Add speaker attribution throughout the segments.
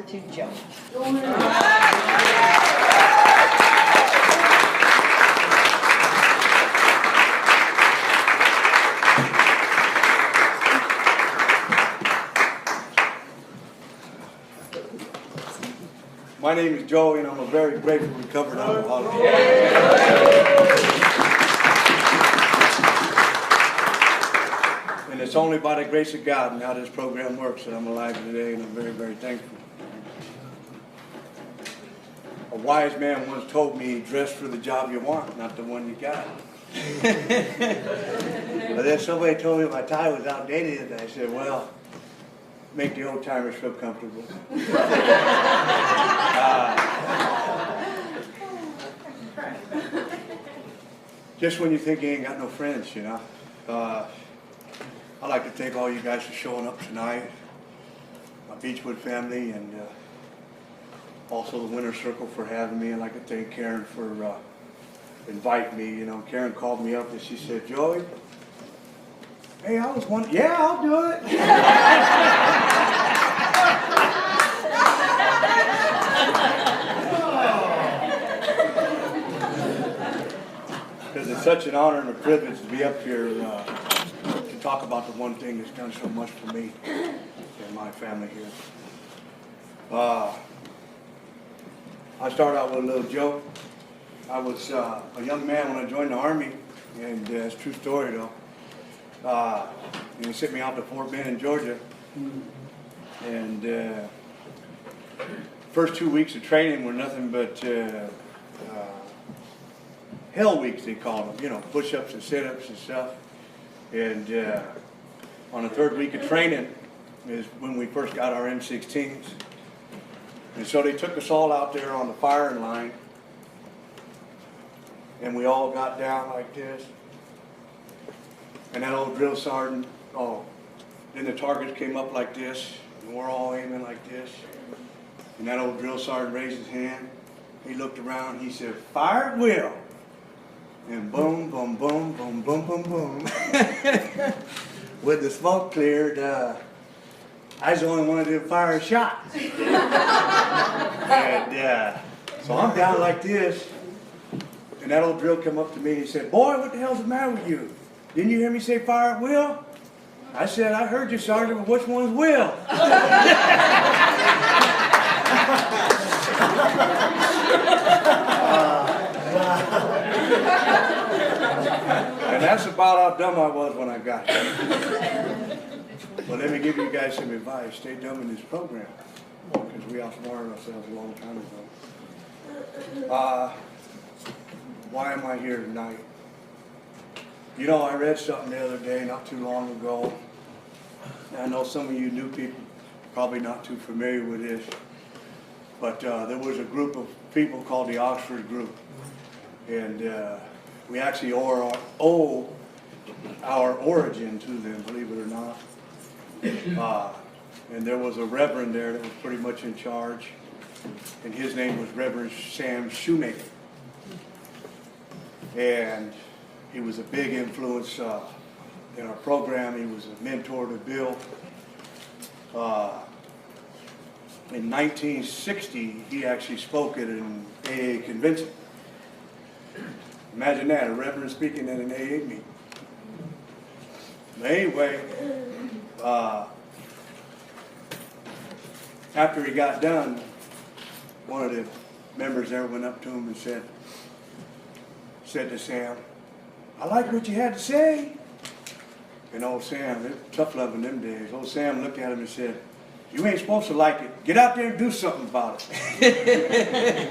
Speaker 1: to Joe.
Speaker 2: My name is Joey, and I'm a very grateful recovered alcoholic. And it's only by the grace of God and how this program works that I'm alive today, and I'm very, very thankful. A wise man once told me, dress for the job you want, not the one you got. But then somebody told me my tie was outdated, and I said, well, make the old timers feel comfortable. Just when you think you ain't got no friends, you know. I'd like to thank all you guys for showing up tonight. My Beechwood family, and also the Winter Circle for having me. I'd like to thank Karen for inviting me. You know, Karen called me up and she said, Joey, hey, I was wondering, yeah, I'll do it. Because it's such an honor and a privilege to be up here to talk about the one thing that's done so much for me and my family here. I started out with a little joke. I was a young man when I joined the Army, and it's a true story though. They sent me out to Fort Bend in Georgia, and first 2 weeks of training were nothing but hell weeks, they called them, you know, push-ups and sit-ups and stuff. And on the third week of training is when we first got our M16s. And so they took us all out there on the firing line, and we all got down like this. And that old drill sergeant, then the targets came up like this, and we're all aiming like this. And that old drill sergeant raised his hand. He looked around, he said, fire at will. And boom, boom, boom, boom, boom, boom, boom. With the smoke cleared, I was the only one that didn't fire a shot. And so I'm down like this, and that old drill come up to me and he said, boy, what the hell's the matter with you? Didn't you hear me say fire at will? I said, I heard you, Sergeant, but which one's will? And that's about how dumb I was when I got here. But let me give you guys some advice. Stay dumb in this program, because we outsmarted ourselves a long time ago. Why am I here tonight? You know, I read something the other day, not too long ago. And I know some of you new people probably not too familiar with this. But there was a group of people called the Oxford Group. And we actually owe our origin to them, believe it or not. And there was a reverend there that was pretty much in charge. And his name was Reverend Sam Shoemaker. And he was a big influence in our program. He was a mentor to Bill. In 1960, he actually spoke at an AA convention. Imagine that, a reverend speaking at an AA meeting. But anyway, after he got done, one of the members there went up to him and said to Sam, I like what you had to say. And old Sam, it was tough love in them days. Old Sam looked at him and said, you ain't supposed to like it. Get out there and do something about it.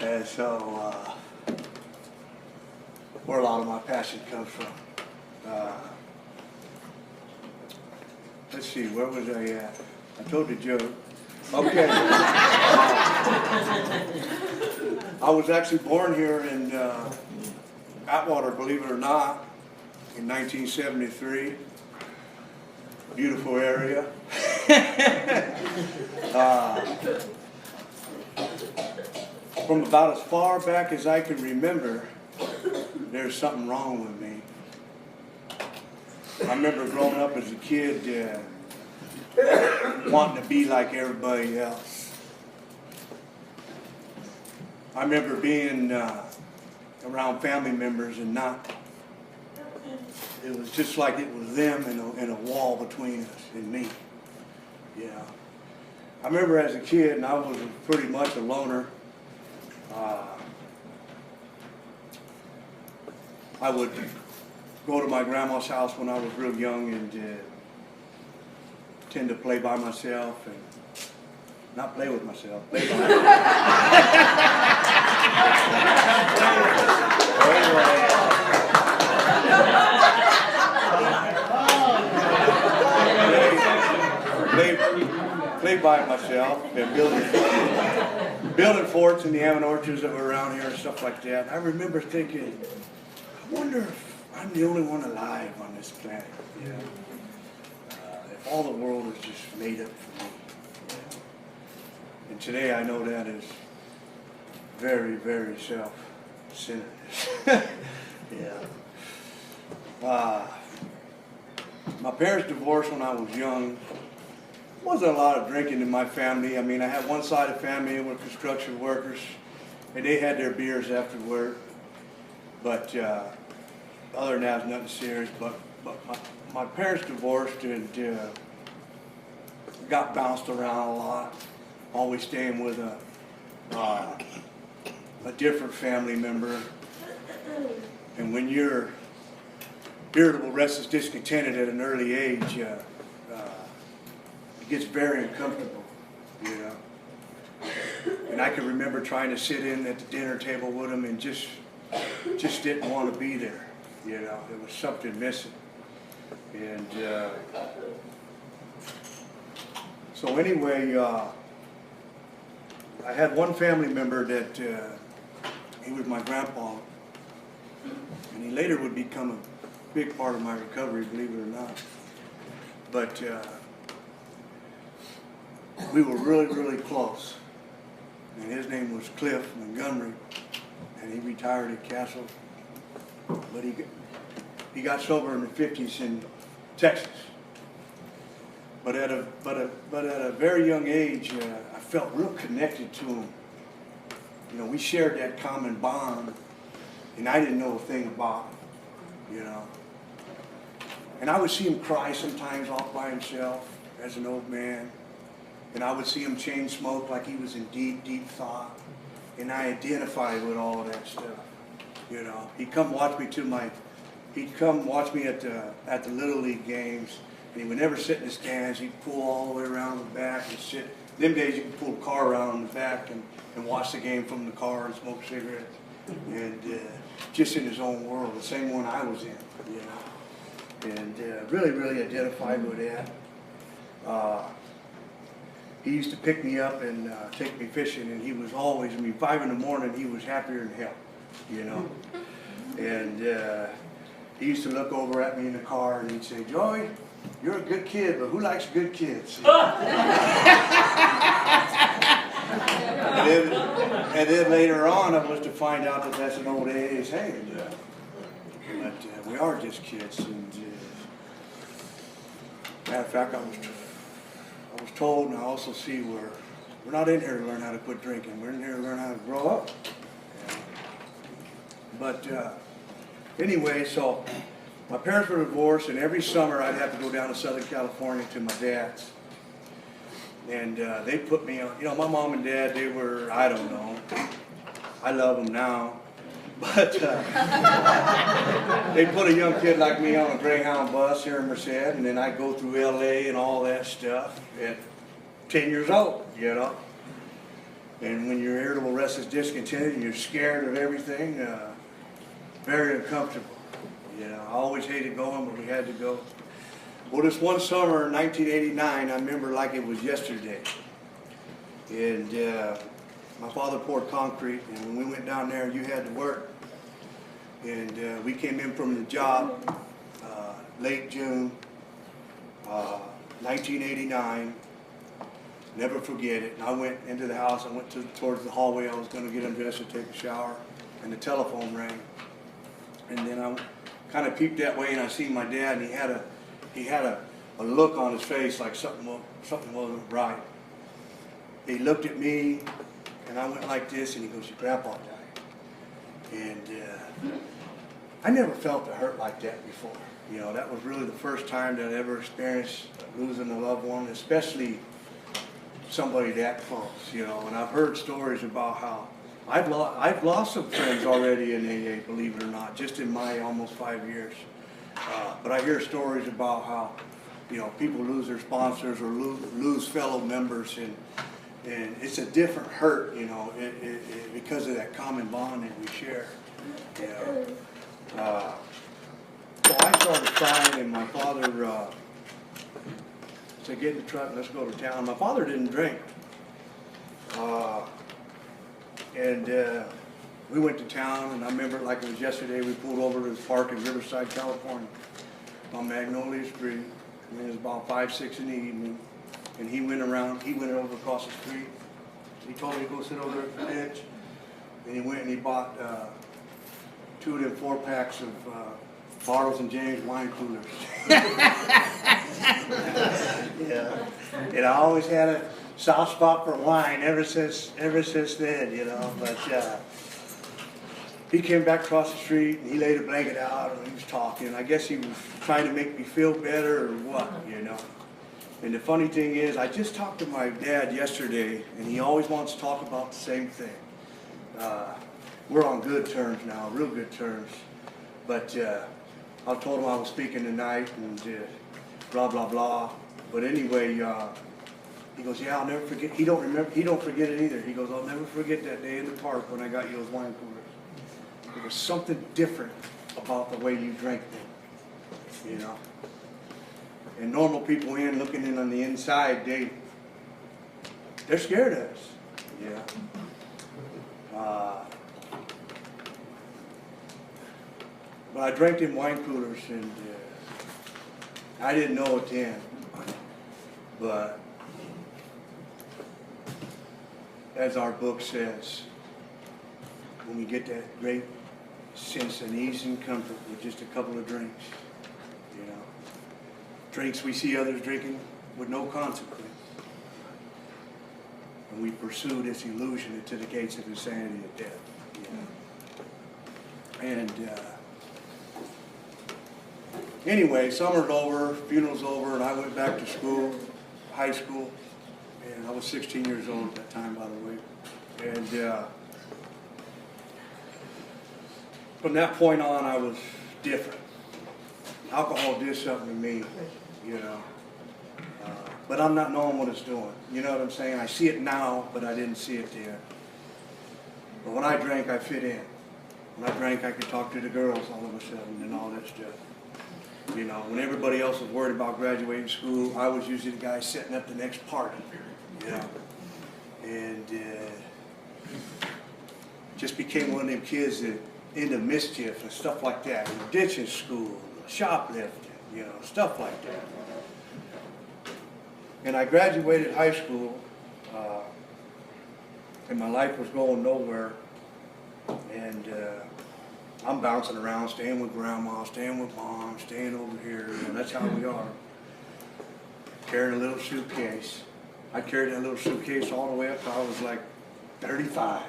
Speaker 2: And so, where a lot of my passion comes from. Let's see, where was I at? I told the joke. Okay. I was actually born here in Atwater, believe it or not, in 1973. Beautiful area. From about as far back as I can remember, there's something wrong with me. I remember growing up as a kid, wanting to be like everybody else. I remember being around family members and not, it was just like it was them and a wall between us and me. Yeah. I remember as a kid, and I was pretty much a loner, I would go to my grandma's house when I was real young and tend to play by myself and not play with myself, play by myself. Play by myself and building forts in the almond orchards that were around here and stuff like that. I remember thinking, I wonder if I'm the only one alive on this planet. You know? If all the world is just made up for me. You know? And today I know that is very, very self-centered. Yeah. My parents divorced when I was young. Wasn't a lot of drinking in my family. I mean, I had one side of the family were construction workers, and they had their beers after work. But other than that, it was nothing serious. But my parents divorced and got bounced around a lot. Always staying with a different family member. And when you're irritable, restless, discontented at an early age, it gets very uncomfortable, you know. And I can remember trying to sit in at the dinner table with them and just didn't want to be there, you know. There was something missing. And so anyway, I had one family member that he was my grandpa, and he later would become a big part of my recovery, believe it or not. But we were really, really close. And his name was Cliff Montgomery, and he retired at Castle. But he got sober in the 50s in Texas. But at a very young age, I felt real connected to him. You know, we shared that common bond, and I didn't know a thing about him, you know. And I would see him cry sometimes off by himself as an old man. And I would see him chain smoke like he was in deep, deep thought. And I identified with all of that stuff. You know, he'd come watch me at the Little League games. And he would never sit in the stands. He'd pull all the way around the back and sit. Them days you could pull the car around in the back and watch the game from the car and smoke cigarettes. And just in his own world, the same one I was in, you know. And really, really identified with that. He used to pick me up and take me fishing, and he was always, 5 in the morning, he was happier than hell, you know. And he used to look over at me in the car and he'd say, "Joey, you're a good kid, but who likes good kids?" And then later on, I was to find out that that's an old AA saying. But we are just kids. And matter of fact, I was told, and I also see where we're not in here to learn how to quit drinking. We're in here to learn how to grow up. But anyway, so my parents were divorced, and every summer I'd have to go down to Southern California to my dad's. And they put me on, you know, my mom and dad, they were, I don't know, I love them now. But they put a young kid like me on a Greyhound bus here in Merced, and then I'd go through LA and all that stuff at 10 years old, you know. And when you're irritable, restless, discontented, and you're scared of everything, very uncomfortable. You know, I always hated going, but we had to go. Well, this one summer in 1989, I remember like it was yesterday. And my father poured concrete, and when we went down there, you had to work. And we came in from the job late June 1989. Never forget it. And I went into the house. I went towards the hallway. I was going to get undressed and take a shower, and the telephone rang. And then I kind of peeped that way, and I seen my dad, and he had a look on his face like something wasn't right. He looked at me, and I went like this, and he goes, "Your grandpa died." And I never felt a hurt like that before. You know, that was really the first time that I ever experienced losing a loved one, especially somebody that close, you know. And I've heard stories about how I've lost some friends already in AA, believe it or not, just in my almost 5 years. But I hear stories about how, you know, people lose their sponsors or lose fellow members, and it's a different hurt, you know, because of that common bond that we share. You know. So I started crying, and my father said, "Get in the truck and let's go to town." My father didn't drink. We went to town, and I remember it like it was yesterday. We pulled over to this park in Riverside, California, on Magnolia Street. And it was about 5, 6 in the evening. And he went over across the street. He told me to go sit over there at the bench. And he went and he bought 2 of them 4-packs of Bartles and James wine coolers. Yeah. And I always had a soft spot for wine ever since then, you know. But he came back across the street and he laid a blanket out and he was talking. I guess he was trying to make me feel better or what, you know. And the funny thing is, I just talked to my dad yesterday, and he always wants to talk about the same thing. We're on good terms now, real good terms. But I told him I was speaking tonight and blah, blah, blah. But anyway, he goes, "Yeah, I'll never forget." He don't forget it either. He goes, "I'll never forget that day in the park when I got you those wine coolers. There was something different about the way you drank them, you know." And normal people looking in on the inside, they're scared of us, yeah. But I drank them wine coolers, and I didn't know it then. But as our book says, when we get that great sense of ease and comfort with just a couple of drinks, you know, drinks we see others drinking with no consequence, and we pursue this illusion into the gates of insanity and death, you know. And anyway, summer's over, funeral's over, and I went back to school, high school, and I was 16 years old at that time, by the way. And from that point on, I was different. Alcohol did something to me, you know. But I'm not knowing what it's doing. You know what I'm saying? I see it now, but I didn't see it then. But when I drank, I fit in. When I drank, I could talk to the girls all of a sudden and all that stuff. You know, when everybody else was worried about graduating school, I was usually the guy setting up the next party. You know, and just became one of them kids that into mischief and stuff like that. You know, ditching school, shoplifting, you know, stuff like that. And I graduated high school, and my life was going nowhere. And I'm bouncing around, staying with grandma, staying with mom, staying over here. You know, that's how we are. Carrying a little suitcase. I carried that little suitcase all the way up till I was like 35.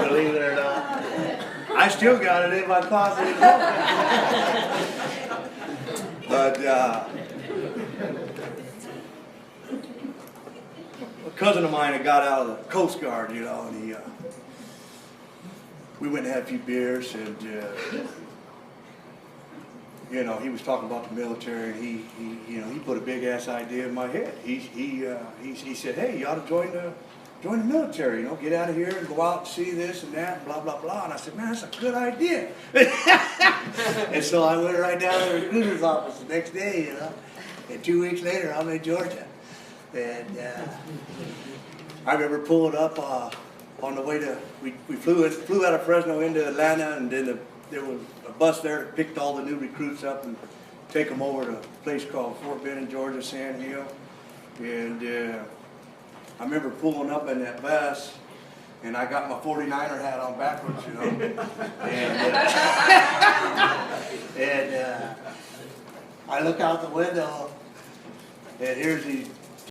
Speaker 2: Believe it or not. I still got it in my closet. But a cousin of mine had got out of the Coast Guard, you know, and we went and had a few beers, and you know, he was talking about the military, and he you know, he put a big ass idea in my head. He said, "Hey, you ought to join the military, you know, get out of here and go out and see this and that, and blah, blah, blah." And I said, "Man, that's a good idea." And so I went right down to the recruiter's office the next day, you know, and 2 weeks later, I'm in Georgia. And I remember pulling up on the way to, we flew out of Fresno into Atlanta, and then there was a bus there that picked all the new recruits up and take them over to a place called Fort Benning, Georgia, Sand Hill. And I remember pulling up in that bus, And I got my 49er hat on backwards, you know. And I look out the window, and here's these